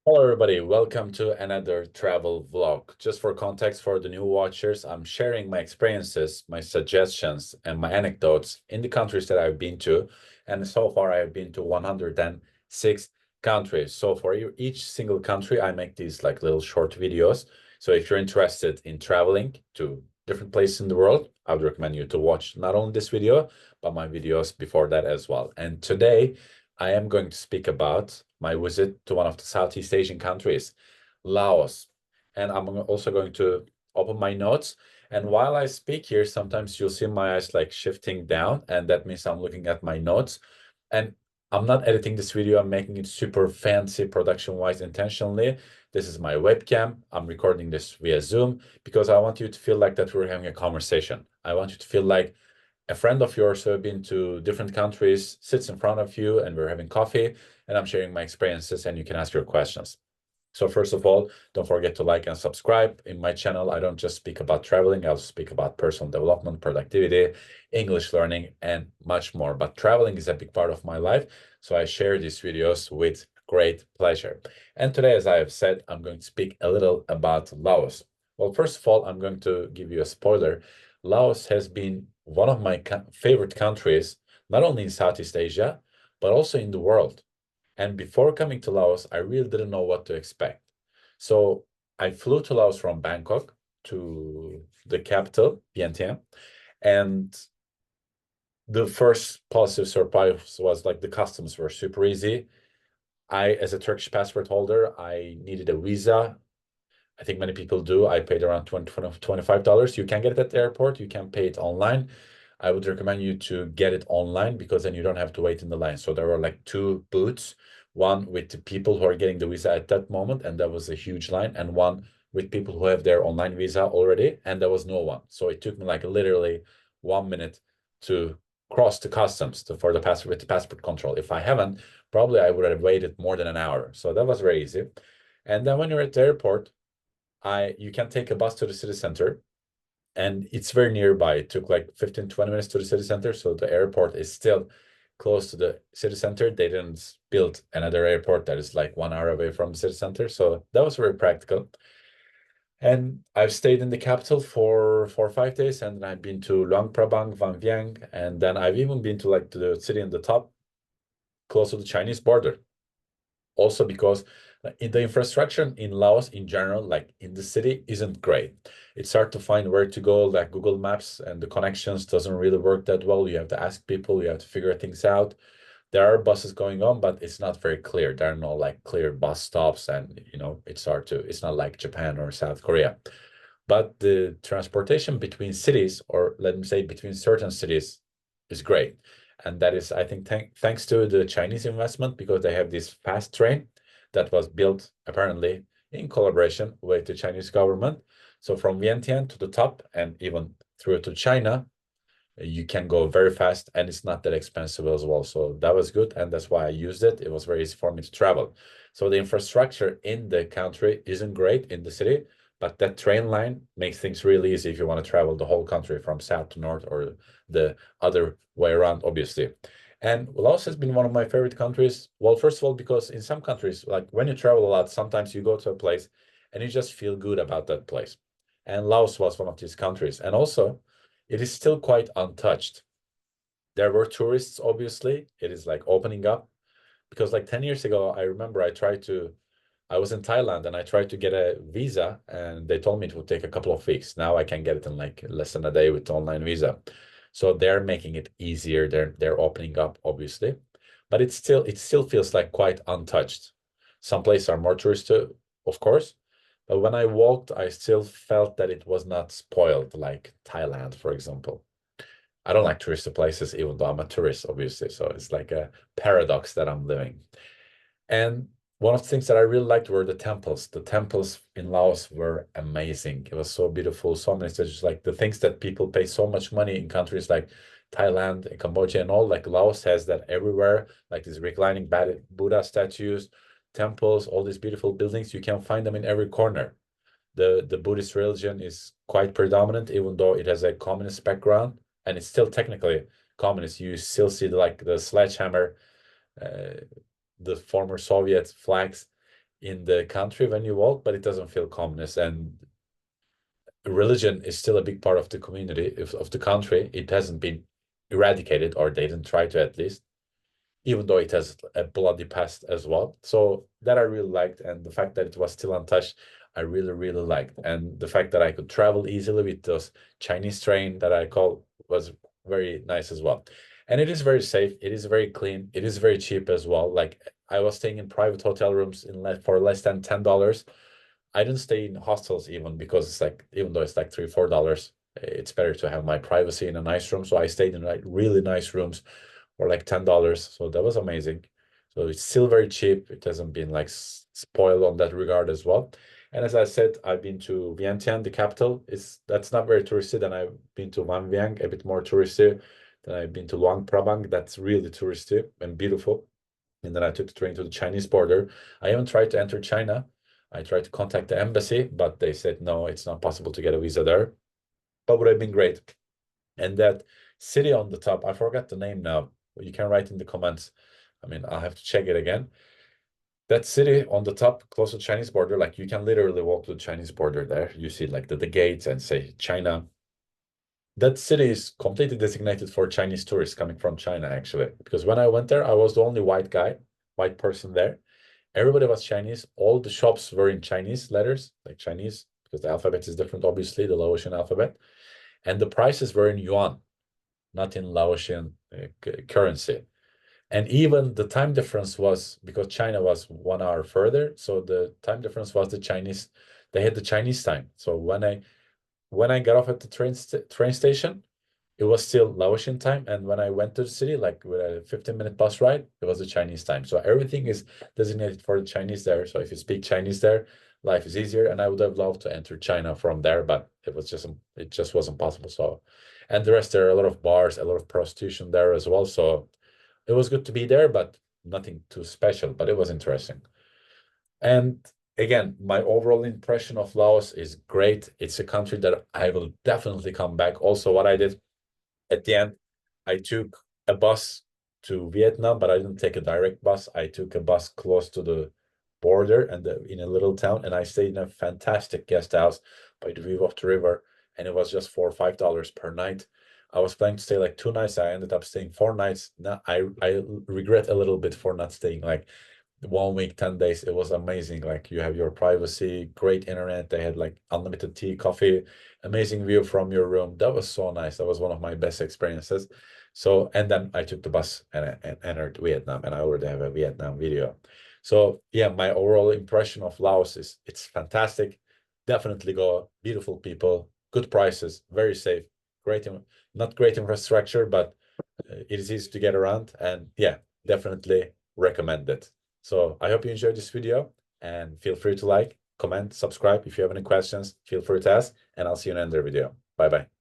Hello, everybody. Welcome to another travel vlog. Just for context for the new watchers, I'm sharing my experiences, my suggestions, and my anecdotes in the countries that I've been to. And so far, I've been to 106 countries. So for each single country, I make these like little short videos. So if you're interested in traveling to different places in the world, I would recommend you to watch not only this video, but my videos before that as well. And today, I am going to speak about my visit to one of the Southeast Asian countries, Laos. And I'm also going to open my notes. And while I speak here, sometimes you'll see my eyes like shifting down, and that means I'm looking at my notes. And I'm not editing this video, I'm making it super fancy production-wise intentionally. This is my webcam. I'm recording this via Zoom because I want you to feel like that we're having a conversation. I want you to feel like a friend of yours who have been to different countries sits in front of you and we're having coffee and I'm sharing my experiences and you can ask your questions. So first of all, don't forget to like and subscribe. In my channel, I don't just speak about traveling, I also speak about personal development, productivity, English learning, and much more. But traveling is a big part of my life, so I share these videos with great pleasure. And today, as I have said, I'm going to speak a little about Laos. Well, first of all, I'm going to give you a spoiler. Laos has been one of my favorite countries, not only in Southeast Asia, but also in the world. And before coming to Laos, I really didn't know what to expect. So I flew to Laos from Bangkok to the capital, Vientiane, and the first positive surprise was like the customs were super easy. As a Turkish passport holder, I needed a visa. I think many people do. I paid around $25. You can get it at the airport. You can pay it online. I would recommend you to get it online because then you don't have to wait in the line. So there were like two booths, one with the people who are getting the visa at that moment, and that was a huge line, and one with people who have their online visa already, and there was no one. So it took me like literally 1 minute to cross the customs for the passport with the passport control. If I haven't, probably I would have waited more than an hour. So that was very easy. And then when you're at the airport, I you can take a bus to the city center and it's very nearby. It took like 15, 20 minutes to the city center. So the airport is still close to the city center. They didn't build another airport that is like 1 hour away from the city center. So that was very practical. And I've stayed in the capital for 4 or 5 days, and I've been to Luang Prabang, Van Vieng, and then I've even been to like to the city in the top, close to the Chinese border. Also because in the infrastructure in Laos in general, like in the city, isn't great. It's hard to find where to go, like Google Maps and the connections doesn't really work that well. You have to ask people, you have to figure things out. There are buses going on, but it's not very clear. There are no like clear bus stops, and it's hard to, it's not like Japan or South Korea. But the transportation between cities, or let me say between certain cities, is great. And that is, I think, thanks to the Chinese investment, because they have this fast train that was built apparently in collaboration with the Chinese government. So from Vientiane to the top and even through to China, you can go very fast and it's not that expensive as well. So that was good. And that's why I used it. It was very easy for me to travel. So the infrastructure in the country isn't great in the city, but that train line makes things really easy if you want to travel the whole country from south to north or the other way around, obviously. And Laos has been one of my favorite countries. Well, first of all, because in some countries, like when you travel a lot, sometimes you go to a place and you just feel good about that place. And Laos was one of these countries. And also, it is still quite untouched. There were tourists, obviously. It is like opening up because like 10 years ago, I remember I was in Thailand and I tried to get a visa and they told me it would take a couple of weeks. Now I can get it in like less than a day with online visa. So they're making it easier. They're opening up, obviously, but it still feels like quite untouched. Some places are more touristy, of course, but when I walked, I still felt that it was not spoiled like Thailand, for example. I don't like touristy places, even though I'm a tourist, obviously. So it's like a paradox that I'm living. And one of the things that I really liked were the temples. The temples in Laos were amazing. It was so beautiful, so many statues. Like the things that people pay so much money in countries like Thailand, and Cambodia, and all, like Laos has that everywhere, like these reclining Buddha statues, temples, all these beautiful buildings. You can find them in every corner. The Buddhist religion is quite predominant, even though it has a communist background, and it's still technically communist. You still see like the sledgehammer, uh, the former Soviet flags. in the country when you walk, but it doesn't feel communist. And religion is still a big part of the community, of the country. It hasn't been eradicated, or they didn't try to, at least, even though it has a bloody past as well. So that I really liked, and the fact that it was still untouched, I really, really liked. And the fact that I could travel easily with those Chinese train that I call was very nice as well. And it is very safe. It is very clean. It is very cheap as well. Like, I was staying in private hotel rooms for less than $10. I didn't stay in hostels even, because it's like, even though it's like $3, $4, it's better to have my privacy in a nice room. So I stayed in like really nice rooms for like $10. So that was amazing. So it's still very cheap. It hasn't been like spoiled on that regard as well. And as I said, I've been to Vientiane, the capital. That's not very touristy. Then I've been to Van Vieng, a bit more touristy. Then I've been to Luang Prabang. That's really touristy and beautiful. And then I took the train to the Chinese border. I haven't tried to enter China. I tried to contact the embassy, but they said no, it's not possible to get a visa there. But would have been great. And that city on the top, I forgot the name now. You can write in the comments. I mean, I'll have to check it again. That city on the top, close to the Chinese border, like, you can literally walk to the Chinese border there. You see like the gates and say China. That city is completely designated for Chinese tourists coming from China, actually. Because when I went there, I was the only white person there. Everybody was Chinese. All the shops were in Chinese letters, like Chinese, because the alphabet is different, obviously, the Laotian alphabet. And the prices were in yuan, not in Laotian currency. And even the time difference was, because China was 1 hour further, so the time difference was they had the Chinese time. So when I got off at the train station, it was still Laotian time. And when I went to the city, like with a 15-minute bus ride, it was the Chinese time. So everything is designated for the Chinese there. So if you speak Chinese there, life is easier. And I would have loved to enter China from there, but it just wasn't possible. So, and the rest, there are a lot of bars, a lot of prostitution there as well. So it was good to be there, but nothing too special, but it was interesting. And again, my overall impression of Laos is great. It's a country that I will definitely come back. Also, what I did at the end, I took a bus to Vietnam, but I didn't take a direct bus. I took a bus close to the border and in a little town, and I stayed in a fantastic guest house by the view of the river, and it was just $4 or $5 per night. I was planning to stay like 2 nights. I ended up staying 4 nights. Now I regret a little bit for not staying like 1 week, 10 days. It was amazing. Like, you have your privacy, great internet. They had like unlimited tea, coffee, amazing view from your room. That was so nice. That was one of my best experiences. So, and then I took the bus and entered Vietnam, and I already have a Vietnam video. So yeah, my overall impression of Laos is it's fantastic. Definitely go. Beautiful people, good prices, very safe, great, not great infrastructure, but it is easy to get around. And yeah, definitely recommend it. So I hope you enjoyed this video, and feel free to like, comment, subscribe. If you have any questions, feel free to ask, and I'll see you in another video. Bye bye.